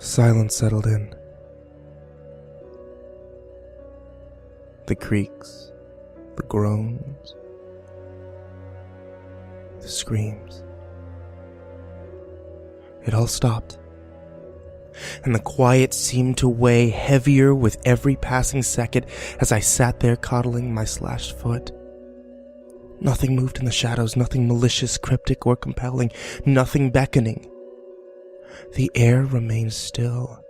Silence settled in. The creaks, the groans, the screams. It all stopped, and the quiet seemed to weigh heavier with every passing second as I sat there coddling my slashed foot. Nothing moved in the shadows, nothing malicious, cryptic, or compelling, nothing beckoning. The air remained still,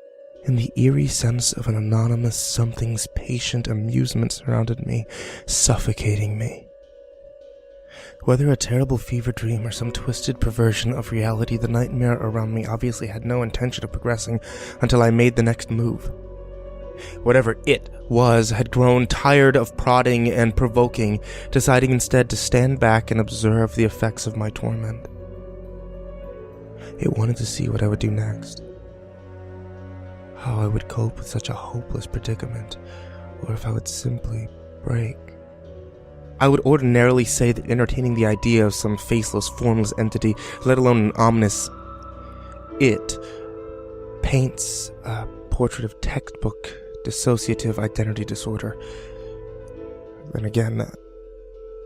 and the eerie sense of an anonymous something's patient amusement surrounded me, suffocating me. Whether a terrible fever dream or some twisted perversion of reality, the nightmare around me obviously had no intention of progressing until I made the next move. Whatever it was had grown tired of prodding and provoking, deciding instead to stand back and observe the effects of my torment. It wanted to see what I would do next, how I would cope with such a hopeless predicament, or if I would simply break. I would ordinarily say that entertaining the idea of some faceless, formless entity, let alone an ominous it, paints a portrait of textbook dissociative identity disorder. Then again,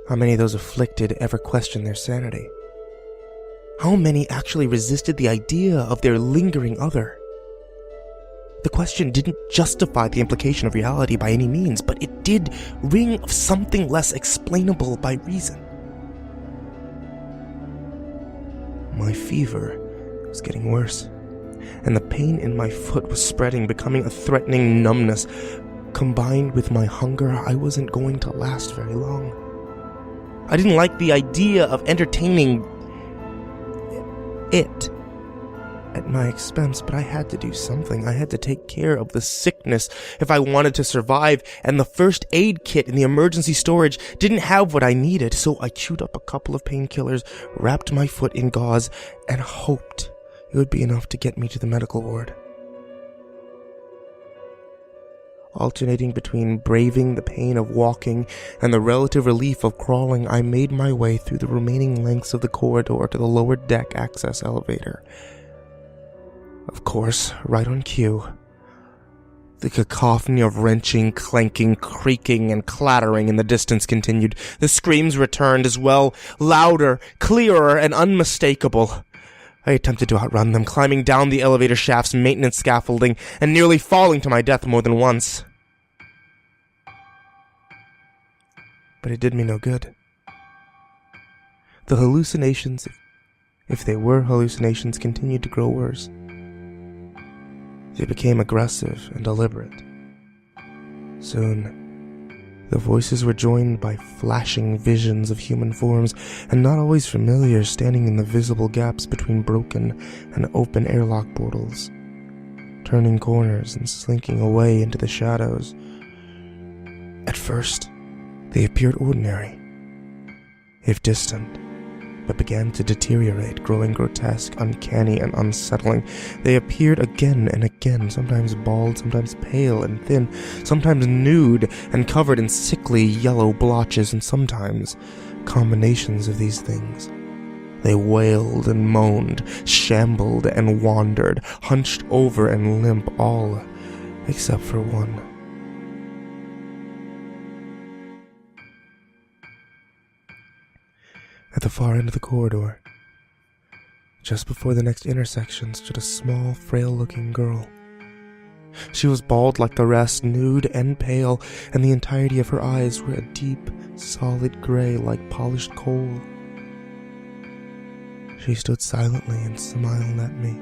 how many of those afflicted ever question their sanity? How many actually resisted the idea of their lingering other? The question didn't justify the implication of reality by any means, but it did ring of something less explainable by reason. My fever was getting worse, and the pain in my foot was spreading, becoming a threatening numbness. Combined with my hunger, I wasn't going to last very long. I didn't like the idea of entertaining it at my expense, but I had to do something. I had to take care of the sickness if I wanted to survive, and the first aid kit in the emergency storage didn't have what I needed, so I chewed up a couple of painkillers, wrapped my foot in gauze, and hoped it would be enough to get me to the medical ward. Alternating between braving the pain of walking and the relative relief of crawling, I made my way through the remaining lengths of the corridor to the lower deck access elevator. Of course, right on cue, the cacophony of wrenching, clanking, creaking, and clattering in the distance continued. The screams returned as well, louder, clearer, and unmistakable. I attempted to outrun them, climbing down the elevator shaft's maintenance scaffolding and nearly falling to my death more than once. But it did me no good. The hallucinations, if they were hallucinations, continued to grow worse. They became aggressive and deliberate. Soon, the voices were joined by flashing visions of human forms, and not always familiar, standing in the visible gaps between broken and open airlock portals, turning corners and slinking away into the shadows. At first, they appeared ordinary, if distant, but began to deteriorate, growing grotesque, uncanny, and unsettling. They appeared again and again, sometimes bald, sometimes pale and thin, sometimes nude and covered in sickly yellow blotches, and sometimes combinations of these things. They wailed and moaned, shambled and wandered, hunched over and limp, all except for one. At the far end of the corridor, just before the next intersection, stood a small, frail-looking girl. She was bald like the rest, nude and pale, and the entirety of her eyes were a deep, solid gray like polished coal. She stood silently and smiled at me,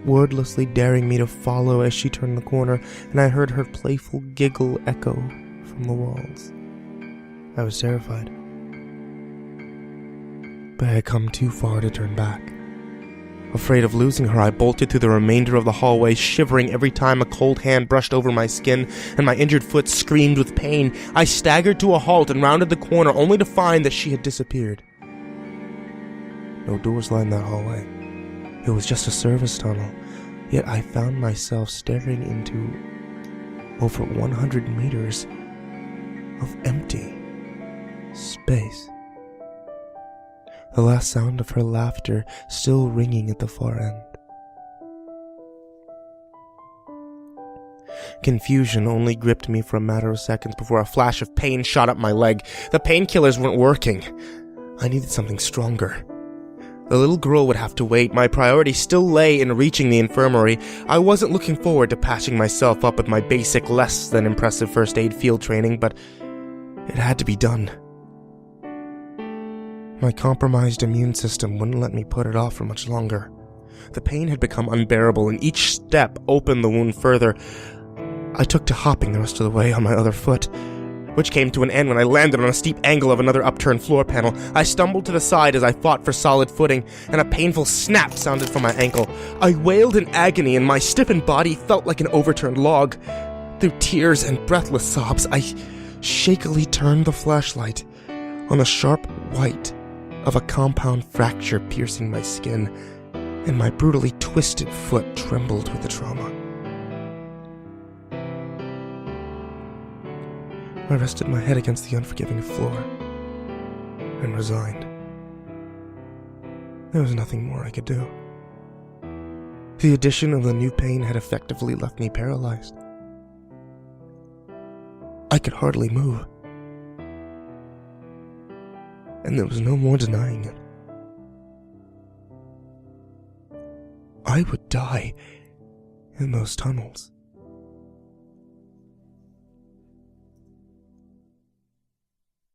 wordlessly daring me to follow as she turned the corner, and I heard her playful giggle echo from the walls. I was terrified, but I had come too far to turn back. Afraid of losing her, I bolted through the remainder of the hallway, shivering every time a cold hand brushed over my skin and my injured foot screamed with pain. I staggered to a halt and rounded the corner, only to find that she had disappeared. No doors lined that hallway. It was just a service tunnel, yet I found myself staring into over 100 meters of empty space. The last sound of her laughter still ringing at the far end. Confusion only gripped me for a matter of seconds before a flash of pain shot up my leg. The painkillers weren't working. I needed something stronger. The little girl would have to wait. My priority still lay in reaching the infirmary. I wasn't looking forward to patching myself up with my basic, less than impressive first aid field training, but it had to be done. My compromised immune system wouldn't let me put it off for much longer. The pain had become unbearable, and each step opened the wound further. I took to hopping the rest of the way on my other foot, which came to an end when I landed on a steep angle of another upturned floor panel. I stumbled to the side as I fought for solid footing, and a painful snap sounded from my ankle. I wailed in agony, and my stiffened body felt like an overturned log. Through tears and breathless sobs, I shakily turned the flashlight on the sharp white of a compound fracture piercing my skin, and my brutally twisted foot trembled with the trauma. I rested my head against the unforgiving floor and resigned. There was nothing more I could do. The addition of the new pain had effectively left me paralyzed. I could hardly move, and there was no more denying it. I would die in those tunnels.